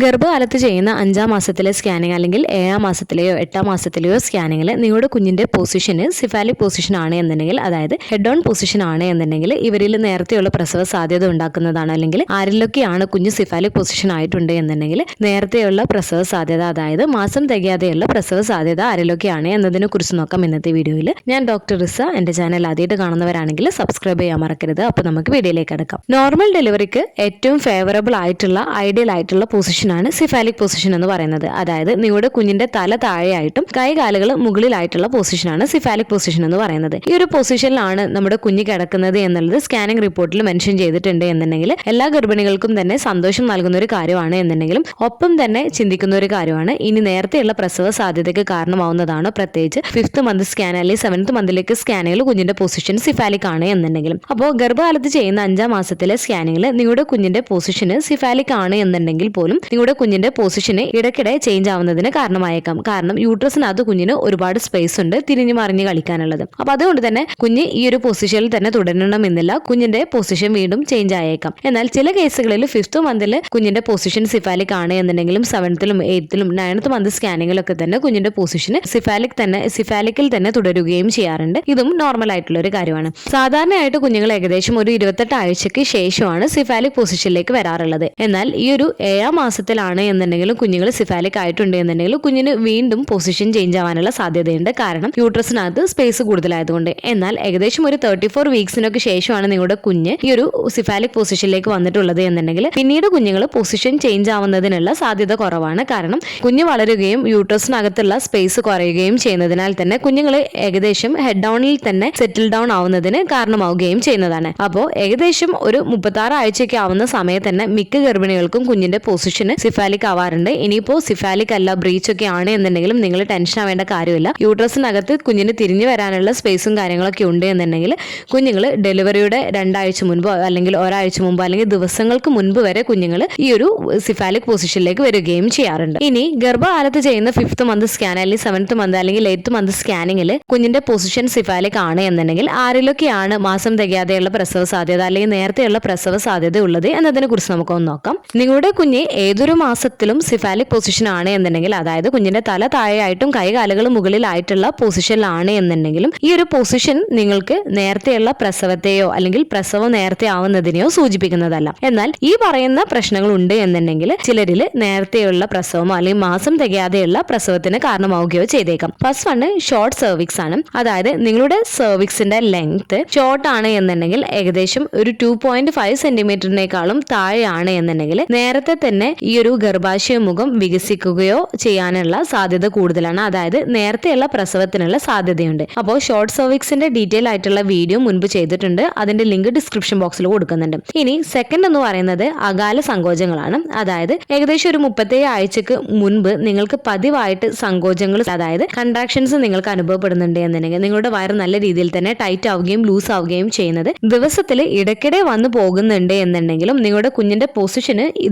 ഗർഭകാലത്ത് ചെയ്യുന്ന 5-ാം മാസത്തിലെ സ്കാനിങ് അല്ലെങ്കിൽ 7-ാം മാസത്തിലെയോ 8-ാം മാസത്തിലെയോ സ്കാനിങ്ങിൽ നിങ്ങളുടെ കുഞ്ഞിന്റെ പൊസിഷന് സിഫാലിക് പൊസിഷൻ ആണ് എന്നുണ്ടെങ്കിൽ, അതായത് ഹെഡ് ഓൺ പൊസിഷൻ ആണ് എന്നുണ്ടെങ്കിൽ, ഇവരിൽ നേരത്തെയുള്ള പ്രസവ സാധ്യത ഉണ്ടാക്കുന്നതാണ്. അല്ലെങ്കിൽ ആരിലൊക്കെയാണ് കുഞ്ഞ് സിഫാലിക് പൊസിഷൻ ആയിട്ടുണ്ട് എന്നുണ്ടെങ്കിൽ നേരത്തെയുള്ള പ്രസവ സാധ്യത, അതായത് മാസം തികയാതെയുള്ള പ്രസവ സാധ്യത ആരിലൊക്കെയാണ് എന്നതിനെ കുറിച്ച് നോക്കാം ഇന്നത്തെ വീഡിയോയിൽ. ഞാൻ ഡോക്ടർ റിസ. എന്റെ ചാനൽ ആദ്യമായിട്ട് കാണുന്നവരാണെങ്കിൽ സബ്സ്ക്രൈബ് ചെയ്യാൻ മറക്കരുത്. അപ്പോൾ നമുക്ക് വീഡിയോയിലേക്ക് കിടക്കാം. നോർമൽ ഡെലിവറിക്ക് ഏറ്റവും ഫേവറബിൾ ആയിട്ടുള്ള ഐഡിയൽ ആയിട്ടുള്ള പൊസിഷൻ ആണ് സിഫാലിക് പൊസിഷൻ എന്ന് പറയുന്നത്. അതായത് നിങ്ങളുടെ കുഞ്ഞിന്റെ തല താഴെയായിട്ടും കൈകാലുകൾ മുകളിലായിട്ടുള്ള പൊസിഷനാണ് സിഫാലിക് പൊസിഷൻ എന്ന് പറയുന്നത്. ഈ ഒരു പൊസിഷനിലാണ് നമ്മുടെ കുഞ്ഞ് കിടക്കുന്നത് എന്നുള്ളത് സ്കാനിംഗ് റിപ്പോർട്ടിൽ മെൻഷൻ ചെയ്തിട്ടുണ്ട് എന്നുണ്ടെങ്കിൽ എല്ലാ ഗർഭിണികൾക്കും തന്നെ സന്തോഷം നൽകുന്ന ഒരു കാര്യമാണ് എന്നുണ്ടെങ്കിലും ഒപ്പം തന്നെ ചിന്തിക്കുന്ന ഒരു കാര്യമാണ്. ഇനി നേരത്തെയുള്ള പ്രസവ സാധ്യതയ്ക്ക് കാരണമാവുന്നതാണ് പ്രത്യേകിച്ച് 5th മന്ത് സ്കാൻ അല്ലെങ്കിൽ 7th മന്തിലേക്ക് സ്കാനുകൾ കുഞ്ഞിന്റെ പൊസിഷൻ സിഫാലിക് ആണ് എന്നുണ്ടെങ്കിലും. അപ്പോൾ ഗർഭകാലത്ത് ചെയ്യുന്ന 5-ാം മാസത്തിലെ സ്കാനിങ്ങിൽ നിങ്ങളുടെ കുഞ്ഞിന്റെ പൊസിഷന് സിഫാലിക് ആണ് എന്നുണ്ടെങ്കിൽ പോലും നിങ്ങളുടെ കുഞ്ഞിന്റെ പൊസിഷന് ഇടയ്ക്കിടെ ചേഞ്ച് ആവുന്നതിന് കാരണമായേക്കാം. കാരണം യൂട്രസിനകത്ത് കുഞ്ഞിന് ഒരുപാട് സ്പേസ് ഉണ്ട് തിരിഞ്ഞു മറിഞ്ഞ് കളിക്കാനുള്ളത്. അപ്പൊ അതുകൊണ്ട് തന്നെ കുഞ്ഞ് ഈ ഒരു പൊസിഷനിൽ തന്നെ തുടരണമെന്നില്ല, കുഞ്ഞിന്റെ പൊസിഷൻ വീണ്ടും ചേഞ്ച് ആയേക്കാം. എന്നാൽ ചില കേസുകളിൽ 5th മന്തിൽ കുഞ്ഞിന്റെ പൊസിഷൻ സിഫാലിക് ആണ് എന്നുണ്ടെങ്കിലും 7th, 8th, 9th മന്ത് സ്കാനിങ്ങിലൊക്കെ തന്നെ കുഞ്ഞിന്റെ പൊസിഷൻ സിഫാലിക്കിൽ തന്നെ തുടരുകയും ചെയ്യാറുണ്ട്. ഇതും നോർമൽ ആയിട്ടുള്ള ഒരു കാര്യമാണ്. സാധാരണയായിട്ട് കുഞ്ഞുങ്ങൾ ഏകദേശം ഒരു 28 ആഴ്ചയ്ക്ക് ശേഷമാണ് സിഫാലിക് പൊസിഷനിലേക്ക് വരാറുള്ളത്. എന്നാൽ ഈ ഒരു 7-ാം മാസത്തിലാണ് എന്നുണ്ടെങ്കിലും കുഞ്ഞുങ്ങൾ സിഫാലിക് ആയിട്ടുണ്ട് എന്നുണ്ടെങ്കിലും കുഞ്ഞിന് വീണ്ടും പൊസിഷൻ ചേഞ്ച് ആവാനുള്ള സാധ്യതയുണ്ട്. കാരണം യൂട്രസിനകത്ത് സ്പേസ് കൂടുതലായതുകൊണ്ട്. എന്നാൽ ഏകദേശം ഒരു 34 വീക്സിനൊക്കെ ശേഷമാണ് നിങ്ങളുടെ കുഞ്ഞ് ഈ ഒരു സിഫാലിക് പൊസിഷനിലേക്ക് വന്നിട്ടുള്ളത് എന്നുണ്ടെങ്കിൽ പിന്നീട് കുഞ്ഞുങ്ങൾ പൊസിഷൻ ചേഞ്ച് ആവുന്നതിനുള്ള സാധ്യത കുറവാണ്. കാരണം കുഞ്ഞ് വളരുകയും യൂട്രസിനകത്തുള്ള സ്പേസ് കുറയുകയും ചെയ്യുന്നതിനാൽ തന്നെ കുഞ്ഞുങ്ങൾ ഏകദേശം ഹെഡ് ഡൗണിൽ തന്നെ സെറ്റിൽ ഡൗൺ ആവുന്നതിന് കാരണമാവുകയും ചെയ്യുന്നതാണ്. അപ്പോൾ ഏകദേശം ഒരു 36 ആഴ്ചയൊക്കെ ആവുന്ന സമയത്ത് തന്നെ മിക്ക ഗർഭിണികൾക്കും കുഞ്ഞിന്റെ പൊസിഷന് സിഫാലിക് ആവാറുണ്ട്. ഇനിയിപ്പോ സിഫാലിക് അല്ല ബ്രീച്ച് ഒക്കെ ആണ് എന്നുണ്ടെങ്കിലും നിങ്ങൾ ടെൻഷൻ ആവേണ്ട കാര്യമില്ല. യൂട്രസിനകത്ത് കുഞ്ഞിന് തിരിഞ്ഞു വരാനുള്ള സ്പേസും കാര്യങ്ങളൊക്കെ ഉണ്ട് എന്നുണ്ടെങ്കിൽ കുഞ്ഞുങ്ങൾ ഡെലിവറിയുടെ 2 ആഴ്ച മുൻപോ അല്ലെങ്കിൽ ഒരാഴ്ച മുമ്പോ അല്ലെങ്കിൽ ദിവസങ്ങൾക്ക് മുൻപ് വരെ കുഞ്ഞുങ്ങൾ ഈ ഒരു സിഫാലിക് പൊസിഷനിലേക്ക് വരികയും ചെയ്യാറുണ്ട്. ഇനി ഗർഭകാലത്ത് ചെയ്യുന്ന 5th മന്ത് സ്കാൻ അല്ലെങ്കിൽ 7th മന്ത് അല്ലെങ്കിൽ 8th മന്ത് സ്കാനിങ്ങിൽ കുഞ്ഞിന്റെ പൊസിഷൻ സിഫാലിക് ആണ് എന്നുണ്ടെങ്കിൽ ആരിലൊക്കെയാണ് മാസം തികയാതെയുള്ള പ്രസവ സാധ്യത അല്ലെങ്കിൽ നേരത്തെയുള്ള പ്രസവ സാധ്യത ഉള്ളത് എന്നതിനെ കുറിച്ച് നമുക്കൊന്ന് നോക്കാം. നിങ്ങളുടെ കുഞ്ഞ് ഏതൊരു മാസത്തിലും സിഫാലിക് പൊസിഷൻ ആണ് എന്നുണ്ടെങ്കിൽ, അതായത് കുഞ്ഞിന്റെ തല താഴെയായിട്ടും കൈകാലുകൾ മുകളിലായിട്ടുള്ള പൊസിഷനിലാണ് എന്നുണ്ടെങ്കിലും ഈ ഒരു പൊസിഷൻ നിങ്ങൾക്ക് നേരത്തെയുള്ള പ്രസവത്തെയോ അല്ലെങ്കിൽ പ്രസവം നേരത്തെ ആവുന്നതിനെയോ സൂചിപ്പിക്കുന്നതല്ല. എന്നാൽ ഈ പറയുന്ന പ്രശ്നങ്ങൾ ഉണ്ട് എന്നുണ്ടെങ്കിൽ ചിലരിൽ നേരത്തെയുള്ള പ്രസവമോ അല്ലെങ്കിൽ മാസം തികയാതെയുള്ള പ്രസവത്തിന് കാരണമാവുകയോ ചെയ്തേക്കാം. ഫസ്റ്റ് വൺ ഷോർട്ട് സെർവിക്സ് ആണ്. അതായത് നിങ്ങളുടെ സെർവിക്സിന്റെ ലെങ്ത് ഷോർട്ട് ആണ് എന്നുണ്ടെങ്കിൽ ഏകദേശം ഒരു 2.5 സെന്റിമീറ്ററിനേക്കാളും താഴെയാണ് എന്നുണ്ടെങ്കിൽ നേരത്തെ തന്നെ ഈ ഒരു ഗർഭാശയ മുഖം വികസിക്കുകയോ ചെയ്യാനുള്ള സാധ്യത കൂടുതലാണ്. അതായത് നേരത്തെയുള്ള പ്രസവത്തിനുള്ള സാധ്യതയുണ്ട്. അപ്പോൾ ഷോർട്ട് സെർവിക്സിന്റെ ഡീറ്റെയിൽ ആയിട്ടുള്ള വീഡിയോ മുൻപ് ചെയ്തിട്ടുണ്ട്. അതിന്റെ ലിങ്ക് ഡിസ്ക്രിപ്ഷൻ ബോക്സിൽ കൊടുക്കുന്നുണ്ട്. ഇനി സെക്കൻഡ് എന്ന് പറയുന്നത് അകാല സങ്കോചങ്ങളാണ്. അതായത് ഏകദേശം ഒരു 37 ആഴ്ചക്ക് മുൻപ് നിങ്ങൾക്ക് പതിവായിട്ട് സങ്കോചങ്ങൾ, അതായത് കൺട്രാക്ഷൻസ് നിങ്ങൾക്ക് അനുഭവപ്പെടുന്നുണ്ട് എന്നുണ്ടെങ്കിൽ നിങ്ങളുടെ വയറ് നല്ല രീതിയിൽ തന്നെ ടൈറ്റ് ആവുകയും ലൂസ് ആവുകയും ചെയ്യുന്നത് ദിവസത്തിൽ ഇടയ്ക്കിടെ വന്നു പോകുന്നുണ്ട് എന്നുണ്ടെങ്കിലും നിങ്ങളുടെ കുഞ്ഞിന്റെ പൊസിഷന്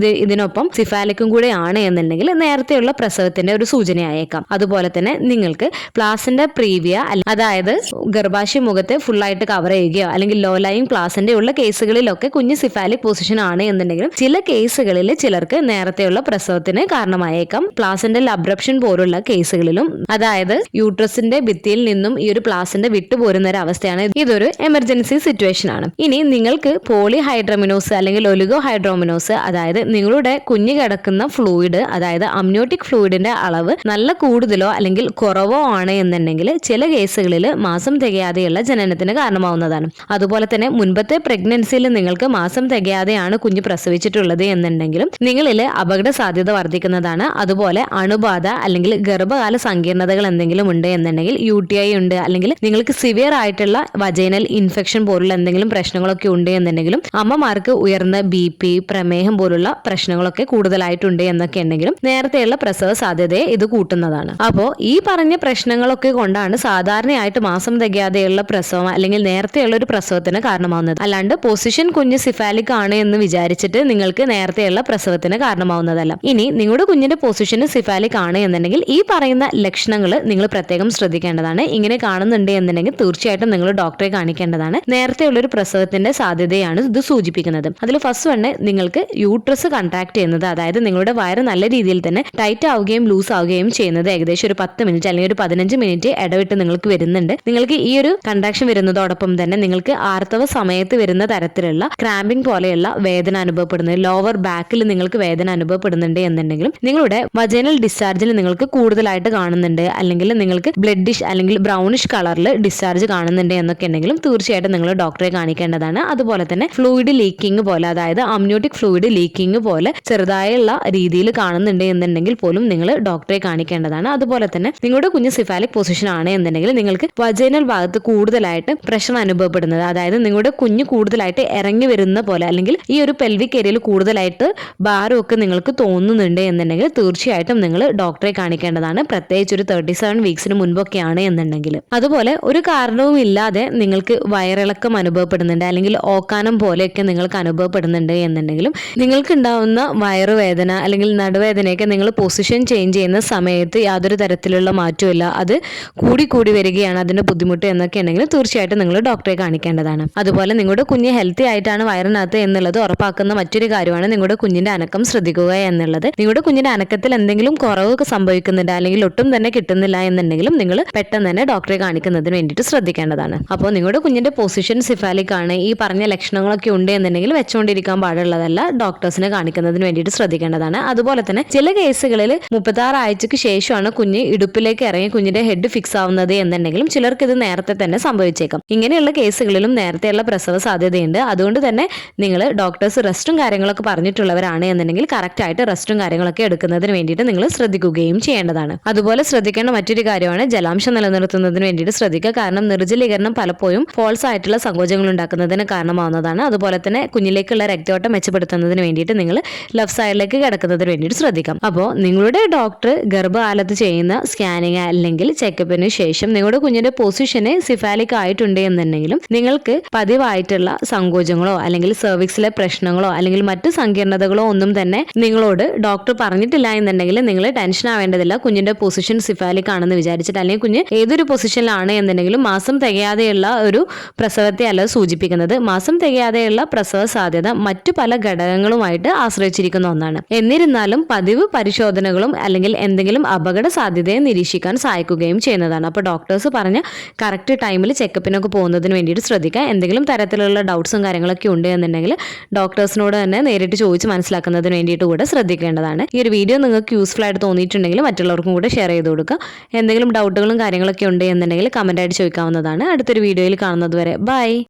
ഇതിനൊപ്പം സിഫാലിക്കും കൂടെ ആണ് എന്നുണ്ടെങ്കിൽ നേരത്തെയുള്ള പ്രസവത്തിന്റെ ഒരു സൂചനയായേക്കാം. അതുപോലെ തന്നെ നിങ്ങൾക്ക് പ്ലാസന്റ പ്രീവിയ, അതായത് ഗർഭാശയ മുഖത്തെ ഫുള്ളായിട്ട് കവർ ചെയ്യുകയോ അല്ലെങ്കിൽ ലോ ലൈങ് പ്ലാസന്റ ഉള്ള കേസുകളിലൊക്കെ കുഞ്ഞ് സിഫാലിക് പൊസിഷൻ ആണ് എന്നുണ്ടെങ്കിലും ചില കേസുകളിൽ ചിലർക്ക് നേരത്തെയുള്ള പ്രസവത്തിന് കാരണമായേക്കാം. പ്ലാസന്റൽ അബ്രപ്ഷൻ പോലുള്ള കേസുകളിലും, അതായത് യൂട്രസിന്റെ ഭിത്തിയിൽ നിന്നും ഈ ഒരു പ്ലാസന്റ വിട്ടുപോരുന്ന ഒരു അവസ്ഥയാണ്. ഇതൊരു എമർജൻസി സിറ്റുവേഷൻ ആണ്. ഇനി നിങ്ങൾക്ക് പോളിഹൈഡ്രോമിനോസ് അല്ലെങ്കിൽ ഒലിഗോഹൈഡ്രോമിനോസ്, അതായത് നിങ്ങളുടെ കുഞ്ഞ് കിടക്കുന്ന ഫ്ലൂയിഡ്, അതായത് അമ്നിയോട്ടിക് ഫ്ലൂയിഡിന്റെ അളവ് നല്ല കൂടുതലോ അല്ലെങ്കിൽ കുറവോ ആണ് എന്നുണ്ടെങ്കിൽ ചില കേസുകളിൽ മാസം തികയാതെയുള്ള ജനനത്തിന് കാരണമാവുന്നതാണ്. അതുപോലെ തന്നെ മുൻപത്തെ പ്രഗ്നൻസിയിൽ നിങ്ങൾക്ക് മാസം തികയാതെയാണ് കുഞ്ഞ് പ്രസവിച്ചിട്ടുള്ളത് എന്നുണ്ടെങ്കിലും നിങ്ങളിൽ അപകട സാധ്യത വർദ്ധിക്കുന്നതാണ്. അതുപോലെ അണുബാധ അല്ലെങ്കിൽ ഗർഭകാല സങ്കീർണതകൾ എന്തെങ്കിലും ഉണ്ട് എന്നുണ്ടെങ്കിൽ, UTI ഉണ്ട് അല്ലെങ്കിൽ നിങ്ങൾക്ക് സിവിയർ ആയിട്ടുള്ള വജൈനൽ ഇൻഫെക്ഷൻ പോലുള്ള എന്തെങ്കിലും പ്രശ്നങ്ങളൊക്കെ ഉണ്ട് എന്നുണ്ടെങ്കിലും അമ്മമാർക്ക് ഉയർന്ന BP, പ്രമേഹം പോലുള്ള പ്രശ്നങ്ങളൊക്കെ കൂടുതലായിട്ടുണ്ട് എന്നൊക്കെ ഉണ്ടെങ്കിലും നേരത്തെയുള്ള പ്രസവ സാധ്യതയെ ഇത് കൂട്ടുന്നതാണ്. അപ്പോൾ ഈ പറഞ്ഞ പ്രശ്നങ്ങളൊക്കെ കൊണ്ടാണ് സാധാരണയായിട്ട് മാസം തികയാതെയുള്ള പ്രസവം അല്ലെങ്കിൽ നേരത്തെയുള്ള ഒരു പ്രസവത്തിന് കാരണമാവുന്നത്. അല്ലാണ്ട് പൊസിഷൻ കുഞ്ഞ് സിഫാലിക് ആണ് എന്ന് വിചാരിച്ചിട്ട് നിങ്ങൾക്ക് നേരത്തെയുള്ള പ്രസവത്തിന് കാരണമാവുന്നതല്ല. ഇനി നിങ്ങളുടെ കുഞ്ഞിന്റെ പൊസിഷന് സിഫാലിക് ആണ് എന്നുണ്ടെങ്കിൽ ഈ പറയുന്ന ലക്ഷണങ്ങൾ നിങ്ങൾ പ്രത്യേകം ശ്രദ്ധിക്കേണ്ടതാണ്. ഇങ്ങനെ കാണുന്നുണ്ട് എന്നുണ്ടെങ്കിൽ തീർച്ചയായിട്ടും നിങ്ങൾ ഡോക്ടറെ കാണിക്കേണ്ടതാണ്. നേരത്തെയുള്ള ഒരു പ്രസവത്തിന്റെ സാധ്യതയാണ് ഇത് സൂചിപ്പിക്കുന്നത്. അതിൽ ഫസ്റ്റ് വണ് നിങ്ങൾക്ക് യൂട്രസ് കൺട്രാക്ട് ചെയ്യുന്നത്, അതായത് നിങ്ങളുടെ വയറ് നല്ല രീതിയിൽ തന്നെ ടൈറ്റ് ആവുകയും ലൂസ് ആവുകയും ചെയ്യുന്നത് ഏകദേശം ഒരു 10 മിനിറ്റ് അല്ലെങ്കിൽ ഒരു 15 മിനിറ്റ് ഇടവിട്ട് നിങ്ങൾക്ക് വരുന്നുണ്ട്. നിങ്ങൾക്ക് ഈ ഒരു കൺട്രാക്ഷൻ വരുന്നതോടൊപ്പം തന്നെ നിങ്ങൾക്ക് ആർത്തവ സമയത്ത് വരുന്ന തരത്തിലുള്ള ക്രാമ്പിംഗ് പോലെയുള്ള വേദന അനുഭവപ്പെടുന്നത്, ലോവർ ബാക്കിൽ നിങ്ങൾക്ക് വേദന അനുഭവപ്പെടുന്നുണ്ട് എന്നുണ്ടെങ്കിലും നിങ്ങളുടെ വജൈനൽ ഡിസ്ചാർജിൽ നിങ്ങൾക്ക് കൂടുതലായിട്ട് കാണുന്നുണ്ട്, അല്ലെങ്കിൽ നിങ്ങൾക്ക് ബ്ലഡിഷ് അല്ലെങ്കിൽ ബ്രൗണിഷ് കളറിൽ ഡിസ്ചാർജ് കാണുന്നുണ്ട് എന്നൊക്കെ ഉണ്ടെങ്കിലും തീർച്ചയായിട്ടും നിങ്ങൾ ഡോക്ടറെ കാണിക്കേണ്ടതാണ്. അതുപോലെ തന്നെ ഫ്ലൂയിഡ് ലീക്കിംഗ് പോലെ, അതായത് അമ്നിയോട്ടിക് ഫ്ലൂയിഡ് ലീക്കിംഗ് പോലെ ചെറുതായുള്ള രീതിയിൽ കാണുന്നുണ്ട് എന്നുണ്ടെങ്കിൽ പോലും നിങ്ങൾ ഡോക്ടറെ കാണിക്കേണ്ടതാണ്. അതുപോലെ തന്നെ നിങ്ങളുടെ കുഞ്ഞ് സിഫാലിക് പൊസിഷൻ ആണ് എന്നുണ്ടെങ്കിൽ നിങ്ങൾക്ക് വജൈനൽ ഭാഗത്ത് കൂടുതലായിട്ട് പ്രഷർ അനുഭവപ്പെടുന്നത്, അതായത് നിങ്ങളുടെ കുഞ്ഞ് കൂടുതലായിട്ട് ഇറങ്ങി വരുന്ന പോലെ അല്ലെങ്കിൽ ഈ ഒരു പെൽവിക് ഏരിയയിൽ കൂടുതലായിട്ട് ഭാരമൊക്കെ നിങ്ങൾക്ക് തോന്നുന്നുണ്ട് എന്നുണ്ടെങ്കിൽ തീർച്ചയായിട്ടും നിങ്ങൾ ഡോക്ടറെ കാണിക്കേണ്ടതാണ്, പ്രത്യേകിച്ച് ഒരു 37 വീക്സിന് മുൻപൊക്കെയാണ് എന്നുണ്ടെങ്കിൽ. അതുപോലെ ഒരു കാരണവും ഇല്ലാതെ നിങ്ങൾക്ക് വയറിളക്കം അനുഭവപ്പെടുന്നുണ്ട് അല്ലെങ്കിൽ ഓക്കാനം പോലെയൊക്കെ നിങ്ങൾക്ക് അനുഭവപ്പെടുന്നുണ്ട് എന്നുണ്ടെങ്കിലും നിങ്ങൾക്ക് ഉണ്ടാവുന്ന വയറുവേദന അല്ലെങ്കിൽ നടുവേദനയൊക്കെ നിങ്ങൾ പൊസിഷൻ ചേഞ്ച് ചെയ്യുന്ന സമയത്ത് യാതൊരു തരത്തിലുള്ള മാറ്റമില്ല, അത് കൂടി വരികയാണ് അതിന്റെ ബുദ്ധിമുട്ട് എന്നൊക്കെ ഉണ്ടെങ്കിൽ തീർച്ചയായിട്ടും നിങ്ങൾ ഡോക്ടറെ കാണിക്കേണ്ടതാണ്. അതുപോലെ നിങ്ങളുടെ കുഞ്ഞ് ഹെൽത്തി ആയിട്ടാണ് വയറിനകത്ത് എന്നുള്ളത് ഉറപ്പാക്കുന്ന മറ്റൊരു കാര്യമാണ് നിങ്ങളുടെ കുഞ്ഞിന്റെ അനക്കം ശ്രദ്ധിക്കുക എന്നുള്ളത്. നിങ്ങളുടെ കുഞ്ഞിന്റെ അനക്കത്തിൽ എന്തെങ്കിലും കുറവ് സംഭവിക്കുന്നുണ്ട് അല്ലെങ്കിൽ ഒട്ടും തന്നെ കിട്ടുന്നില്ല എന്നുണ്ടെങ്കിലും നിങ്ങൾ പെട്ടെന്ന് തന്നെ ഡോക്ടറെ കാണിക്കുന്നതിന് വേണ്ടിയിട്ട് ശ്രദ്ധിക്കേണ്ടതാണ്. അപ്പോൾ നിങ്ങളുടെ കുഞ്ഞിന്റെ പൊസിഷൻ സിഫാലിക് ആണ്, ഈ പറഞ്ഞ ലക്ഷണങ്ങളൊക്കെ ഉണ്ട് എന്നുണ്ടെങ്കിൽ വെച്ചുകൊണ്ടിരിക്കാൻ പാടുള്ളതല്ല, ഡോക്ടേഴ്സിനെ കാണിക്കുന്നതിന് വേണ്ടിയിട്ട് ശ്രദ്ധിക്കേണ്ടതാണ്. അതുപോലെ തന്നെ ചില കേസുകളിൽ 36 ആഴ്ചയ്ക്ക് ശേഷമാണ് കുഞ്ഞ് ഇടുപ്പിലേക്ക് ഇറങ്ങി കുഞ്ഞിന്റെ ഹെഡ് ഫിക്സ് ആവുന്നത് എന്നുണ്ടെങ്കിലും ചിലർക്ക് ഇത് നേരത്തെ തന്നെ സംഭവിച്ചേക്കാം. ഇങ്ങനെയുള്ള കേസുകളിലും നേരത്തെയുള്ള പ്രസവ സാധ്യതയുണ്ട്. അതുകൊണ്ട് തന്നെ നിങ്ങൾ ഡോക്ടേഴ്സ് റെസ്റ്റും കാര്യങ്ങളൊക്കെ പറഞ്ഞിട്ടുള്ളവരാണ് എന്നുണ്ടെങ്കിൽ കറക്റ്റ് ആയിട്ട് റെസ്റ്റും കാര്യങ്ങളൊക്കെ എടുക്കുന്നതിന് വേണ്ടിയിട്ട് നിങ്ങൾ ശ്രദ്ധിക്കുകയും ചെയ്യേണ്ടതാണ്. അതുപോലെ ശ്രദ്ധിക്കേണ്ട മറ്റൊരു കാര്യമാണ് ജലാംശം നിലനിർത്തുന്നതിന് വേണ്ടിയിട്ട് ശ്രദ്ധിക്കുക. കാരണം നിർജ്ജലീകരണം പലപ്പോഴും ഫോൾസ് ആയിട്ടുള്ള സങ്കോചങ്ങൾ ഉണ്ടാക്കുന്നതിന് കാരണമാവുന്നതാണ്. അതുപോലെ തന്നെ കുഞ്ഞിലേക്കുള്ള രക്തയോട്ടം മെച്ചപ്പെടുത്തുന്നതിന് വേണ്ടിയിട്ട് നിങ്ങൾ ലെഫ്റ്റ് സൈഡിലേക്ക് കിടക്കുന്നതിന് വേണ്ടിയിട്ട് ശ്രദ്ധിക്കാം. അപ്പോൾ നിങ്ങളുടെ ഡോക്ടർ ഗർഭകാലത്ത് ചെയ്യുന്ന സ്കാനിങ് അല്ലെങ്കിൽ ചെക്കപ്പിന് ശേഷം നിങ്ങളുടെ കുഞ്ഞിന്റെ പൊസിഷന് സിഫാലിക് ആയിട്ടുണ്ട് എന്നുണ്ടെങ്കിലും നിങ്ങൾക്ക് പതിവായിട്ടുള്ള സങ്കോചങ്ങളോ അല്ലെങ്കിൽ സെർവിക്സിലെ പ്രശ്നങ്ങളോ അല്ലെങ്കിൽ മറ്റു സങ്കീർണതകളോ ഒന്നും തന്നെ നിങ്ങളോട് ഡോക്ടർ പറഞ്ഞിട്ടില്ല എന്നുണ്ടെങ്കിൽ നിങ്ങൾ ടെൻഷൻ ആവേണ്ടതില്ല. കുഞ്ഞിന്റെ പൊസിഷൻ സിഫാലിക് ആണെന്ന് വിചാരിച്ചിട്ട്, അല്ലെങ്കിൽ കുഞ്ഞ് ഏതൊരു പൊസിഷനിലാണ് എന്നുണ്ടെങ്കിലും മാസം തികയാതെയുള്ള ഒരു പ്രസവത്തെ അല്ല സൂചിപ്പിക്കുന്നത്. മാസം തികയാതെയുള്ള പ്രസവ സാധ്യത മറ്റു പല ഘടകങ്ങളുമായിട്ട് ആശ്രയിച്ചിരിക്കുന്ന ഒന്നാണ്. എന്നിരുന്നാലും പതിവ് പരിശോധനകളും അല്ലെങ്കിൽ എന്തെങ്കിലും അപകട സാധ്യതയെ നിരീക്ഷിക്കാൻ സഹായിക്കുകയും ചെയ്യുന്നതാണ്. അപ്പോൾ ഡോക്ടേഴ്സ് പറഞ്ഞ കറക്റ്റ് ടൈമിൽ ചെക്കപ്പിനൊക്കെ പോകുന്നതിന് വേണ്ടിയിട്ട് ശ്രദ്ധിക്കുക. എന്തെങ്കിലും തരത്തിലുള്ള ഡൗട്ട്സും കാര്യങ്ങളൊക്കെ ഉണ്ട് എന്നുണ്ടെങ്കിൽ ഡോക്ടേഴ്സിനോട് തന്നെ നേരിട്ട് ചോദിച്ച് മനസ്സിലാക്കുന്നതിന് വേണ്ടിയിട്ട് കൂടെ ശ്രദ്ധിക്കേണ്ടതാണ്. ഈ ഒരു വീഡിയോ നിങ്ങൾക്ക് യൂസ്ഫുൾ ആയിട്ട് തോന്നിയിട്ടുണ്ടെങ്കിൽ മറ്റുള്ളവർക്കും കൂടെ ഷെയർ ചെയ്ത് കൊടുക്കുക. എന്തെങ്കിലും ഡൗട്ടുകളും കാര്യങ്ങളൊക്കെ ഉണ്ട് എന്നുണ്ടെങ്കിൽ കമൻ്റ് ആയിട്ട് ചോദിക്കാവുന്നതാണ്. അടുത്തൊരു വീഡിയോയിൽ കാണുന്നത് വരെ ബൈ.